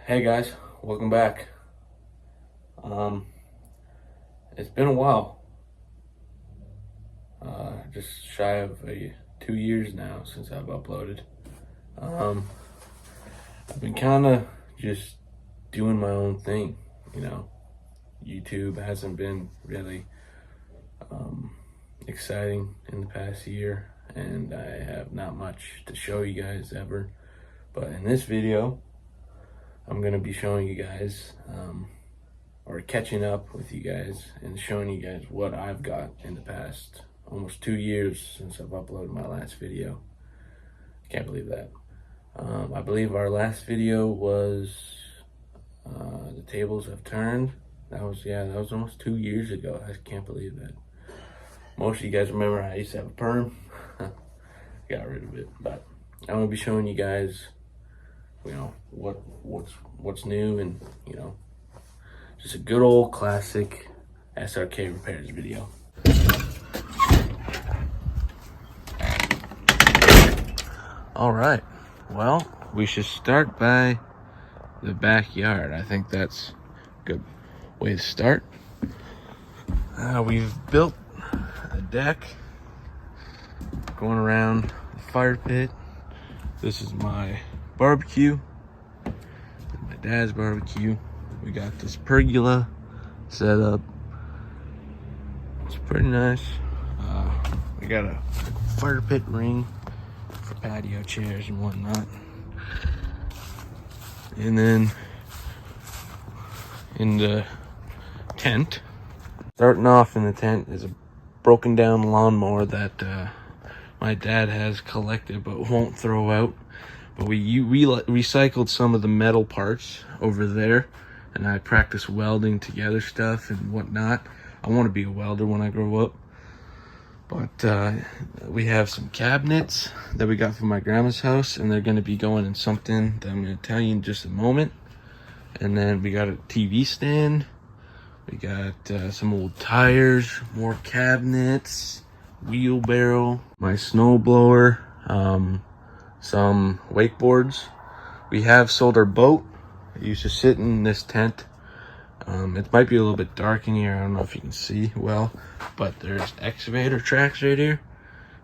Hey guys, welcome back. It's been a while. Just shy of 2 years now since I've uploaded. Um, I've been kind of just doing my own thing, you know. YouTube hasn't been really exciting in the past year, and I have not much to show you guys ever. But in this video, I'm gonna be showing you guys, or catching up with you guys and showing you guys what I've got in the past almost 2 years since I've uploaded my last video. Can't believe that. I believe our last video was the tables have turned. That was almost 2 years ago. I can't believe that. Most of you guys remember I used to have a perm. Got rid of it, but I'm gonna be showing you guys, you know, what's new, and you know, just a good old classic S.R.K repairs video. All right, well, we should start by the backyard. I think that's a good way to start. We've built a deck going around the fire pit. This is my barbecue, my dad's barbecue. We got this pergola set up. It's pretty nice. We got a fire pit ring for patio chairs and whatnot. And then in the tent, starting off in the tent is a broken down lawnmower that my dad has collected but won't throw out. But we recycled some of the metal parts over there, and I practice welding together stuff and whatnot. I want to be a welder when I grow up. But we have some cabinets that we got from my grandma's house, and they're going to be going in something that I'm going to tell you in just a moment. And then we got a TV stand. We got some old tires, more cabinets, wheelbarrow, my snow blower, some wakeboards. We have sold our boat. It used to sit in this tent. It might be a little bit dark in here. I don't know if you can see well, but there's excavator tracks right here.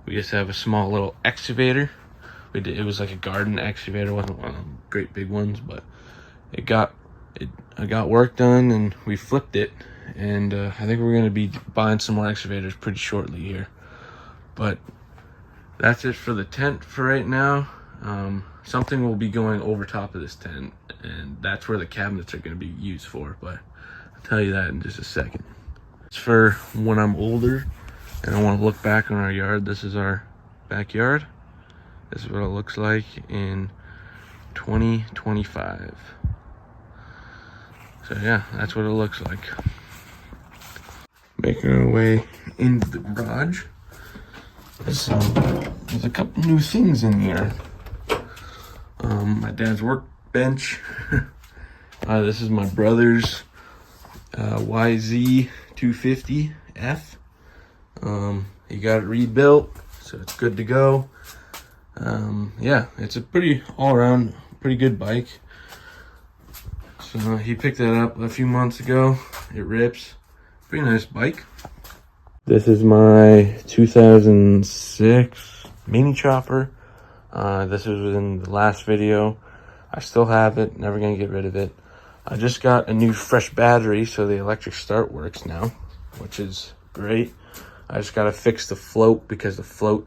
We just have a small little excavator. It was like a garden excavator. It wasn't one of them great big ones, but I got work done and we flipped it. And I think we're going to be buying some more excavators pretty shortly here. But that's it for the tent for right now. Something will be going over top of this tent, and that's where the cabinets are going to be used for, but I'll tell you that in just a second. It's for when I'm older and I want to look back on our yard. This is our backyard. This is what it looks like in 2025. So yeah, that's what it looks like. Making our way into the garage. There's a couple new things in here. My dad's workbench. This is my brother's YZ250F. He got it rebuilt, so it's good to go. Yeah, it's a pretty all-around pretty good bike. So he picked that up a few months ago. It rips. Pretty nice bike. This is my 2006 mini chopper. This was in the last video. I still have it, never gonna get rid of it. I just got a new fresh battery, so the electric start works now, which is great. I just gotta fix the float, because the float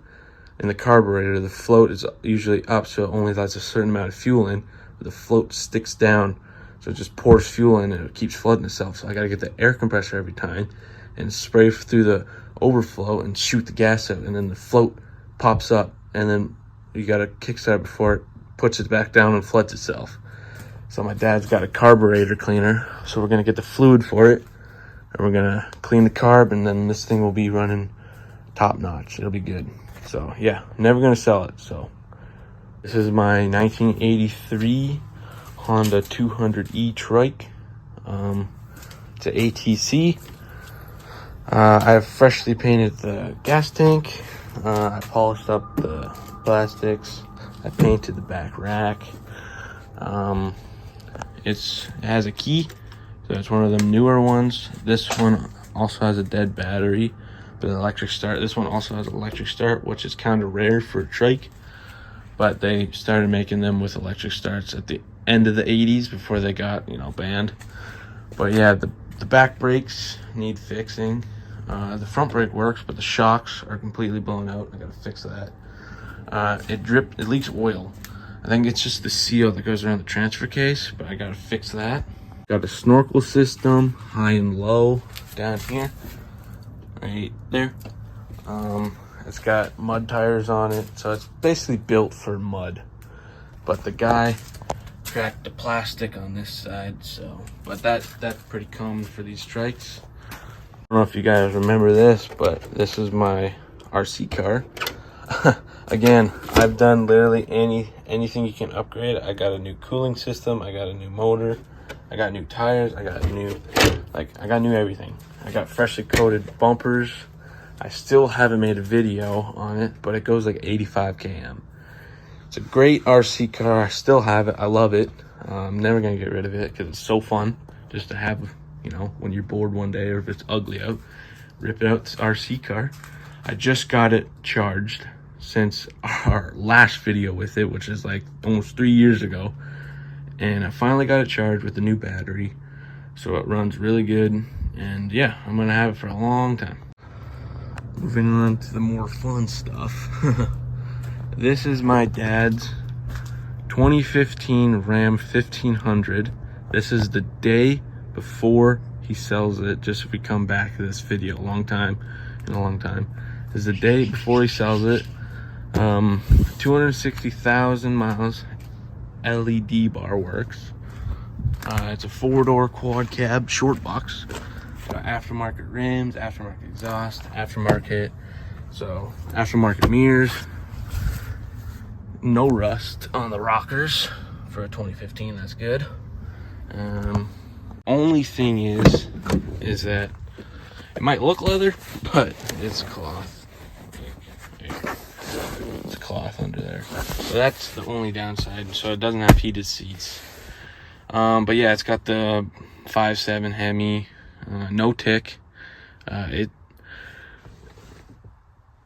in the carburetor, the float is usually up, so it only lets a certain amount of fuel in, but the float sticks down, so it just pours fuel in and it keeps flooding itself. So I gotta get the air compressor every time and spray through the overflow and shoot the gas out, and then the float pops up, and then you gotta kickstart before it puts it back down and floods itself. So my dad's got a carburetor cleaner, so we're gonna get the fluid for it, and we're gonna clean the carb, and then this thing will be running top notch. It'll be good. So yeah, never gonna sell it. So this is my 1983 Honda 200E trike. It's an ATC. I've freshly painted the gas tank. I polished up the plastics. I painted the back rack. it has a key, so it's one of them newer ones. This one also has a dead battery, but an electric start. This one also has an electric start, which is kind of rare for a trike, but they started making them with electric starts at the end of the 80s before they got, you know, banned. But yeah, the back brakes need fixing. The front brake works, but the shocks are completely blown out. I gotta fix that. It leaks oil. I think it's just the seal that goes around the transfer case, but I gotta fix that. Got a snorkel system, high and low, down here, right there. It's got mud tires on it, so it's basically built for mud. But the guy cracked the plastic on this side, so, but that's pretty common for these trikes. I don't know if you guys remember this, but this is my RC car. Again, I've done literally anything you can upgrade. I got a new cooling system, I got a new motor, I got new tires, I got new everything. I got freshly coated bumpers. I still haven't made a video on it, but it goes like 85 km. It's a great RC car. I still have it. I love it. I'm never gonna get rid of it because it's so fun just to have, you know, when you're bored one day or if it's ugly out, rip out this RC car. I just got it charged since our last video with it, which is like almost 3 years ago. And I finally got it charged with the new battery. So it runs really good. And yeah, I'm gonna have it for a long time. Moving on to the more fun stuff. This is my dad's 2015 Ram 1500. This is the day before he sells it, just if we come back to this video a long time. This is the day before he sells it. 260,000 miles. LED bar works. It's a 4-door quad cab short box. Got aftermarket rims, aftermarket exhaust, aftermarket mirrors. No rust on the rockers for a 2015. That's good. Only thing is that it might look leather, but it's cloth. It's cloth under there, so that's the only downside. So it doesn't have heated seats. But yeah, it's got the 5.7 Hemi, no tick.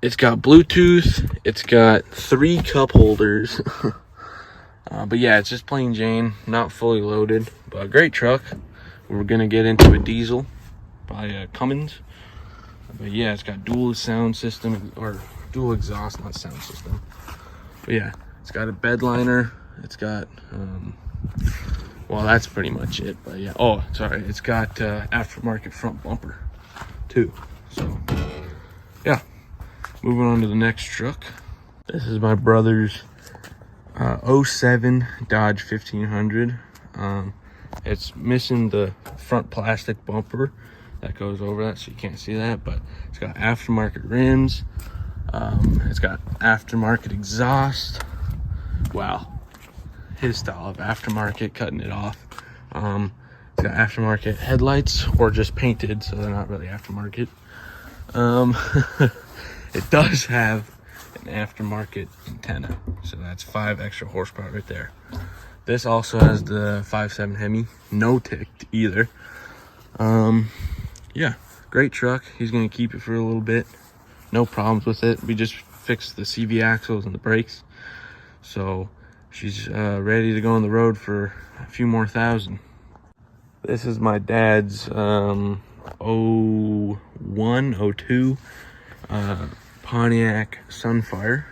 It's got Bluetooth. It's got 3 cup holders. But yeah, it's just plain Jane, not fully loaded, but a great truck. We're gonna get into a diesel by Cummins. But yeah, it's got dual sound system, or dual exhaust, not sound system. But yeah, it's got a bed liner. It's got, well, that's pretty much it. But yeah, oh, sorry, it's got aftermarket front bumper too. So yeah. Moving on to the next truck. This is my brother's 07 Dodge 1500. It's missing the front plastic bumper that goes over that, so you can't see that, but it's got aftermarket rims. It's got aftermarket exhaust. Wow. His style of aftermarket, cutting it off. It's got aftermarket headlights, or just painted, so they're not really aftermarket. It does have an aftermarket antenna, so that's 5 extra horsepower right there. This also has the 5.7 Hemi, no ticked either. Yeah, great truck. He's gonna keep it for a little bit. No problems with it. We just fixed the CV axles and the brakes, so she's ready to go on the road for a few more thousand. This is my dad's 02 Pontiac Sunfire,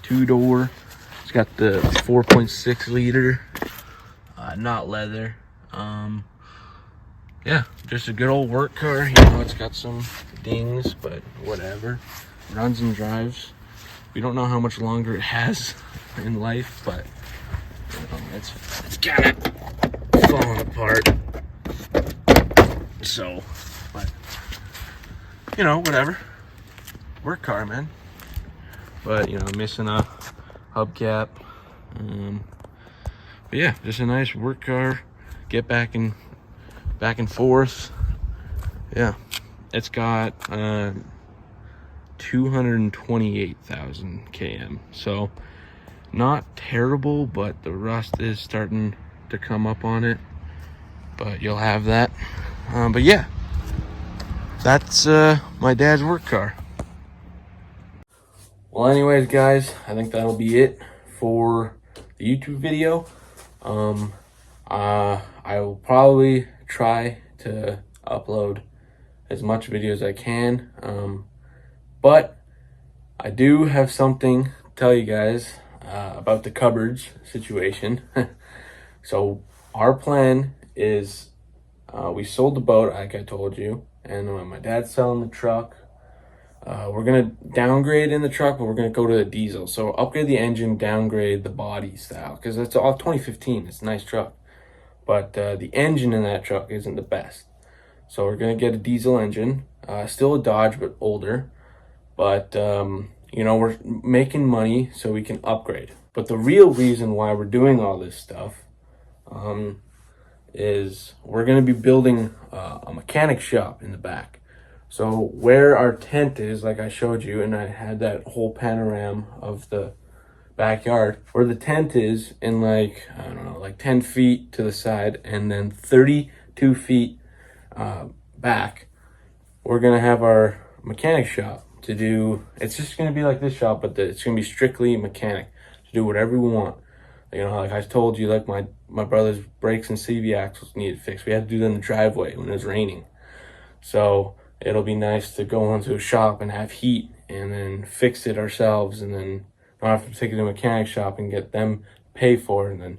2-door. It's got the 4.6 liter, not leather. Yeah, just a good old work car. You know, it's got some dings, but whatever. Runs and drives. We don't know how much longer it has in life, but you know, it's kind of falling apart. So, but you know, whatever. Work car, man. But you know, missing a hubcap. But yeah, just a nice work car. Get back and forth. Yeah, it's got 228,000 km. So not terrible, but the rust is starting to come up on it, but you'll have that. But yeah, that's my dad's work car. Well, anyways, guys, I think that'll be it for the YouTube video. I will probably try to upload as much video as I can, but I do have something to tell you guys about the cupboards situation. So our plan is, we sold the boat, like I told you, and my dad's selling the truck. We're gonna downgrade in the truck, but we're gonna go to the diesel. So upgrade the engine, downgrade the body style, because it's all 2015. It's a nice truck, but the engine in that truck isn't the best. So we're gonna get a diesel engine, still a Dodge, but older. But you know, we're making money so we can upgrade. But the real reason why we're doing all this stuff is we're gonna be building a mechanic shop in the back. So where our tent is, like I showed you, and I had that whole panorama of the backyard, where the tent is in like, I don't know, like 10 feet to the side, and then 32 feet back, we're gonna have our mechanic shop to do. It's just gonna be like this shop, but it's gonna be strictly mechanic to do whatever we want. You know, like I told you, like my brother's brakes and CV axles needed fixed. We had to do them in the driveway when it was raining. So it'll be nice to go into a shop and have heat and then fix it ourselves, and then not have to take it to a mechanic shop and get them pay for it. And then,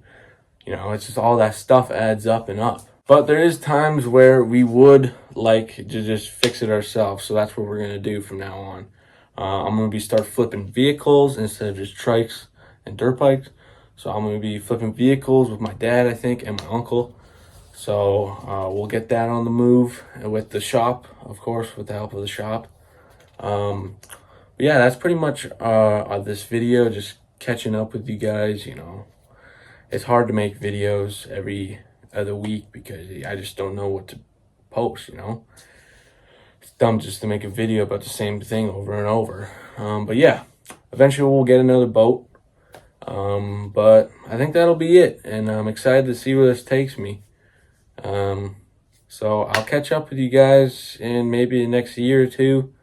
you know, it's just all that stuff adds up and up. But there is times where we would like to just fix it ourselves. So that's what we're going to do from now on. I'm going to start flipping vehicles instead of just trikes and dirt bikes. So I'm going to be flipping vehicles with my dad, I think, and my uncle. So we'll get that on the move with the shop, of course, with the help of the shop. But yeah, that's pretty much this video, just catching up with you guys. You know, it's hard to make videos every other week because I just don't know what to post, you know. It's dumb just to make a video about the same thing over and over. But yeah, eventually we'll get another boat. But I think that'll be it, and I'm excited to see where this takes me. So I'll catch up with you guys in maybe the next year or two,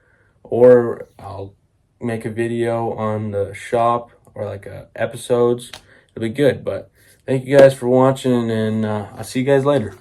or I'll make a video on the shop, or like episodes. It'll be good. But thank you guys for watching, and I'll see you guys later.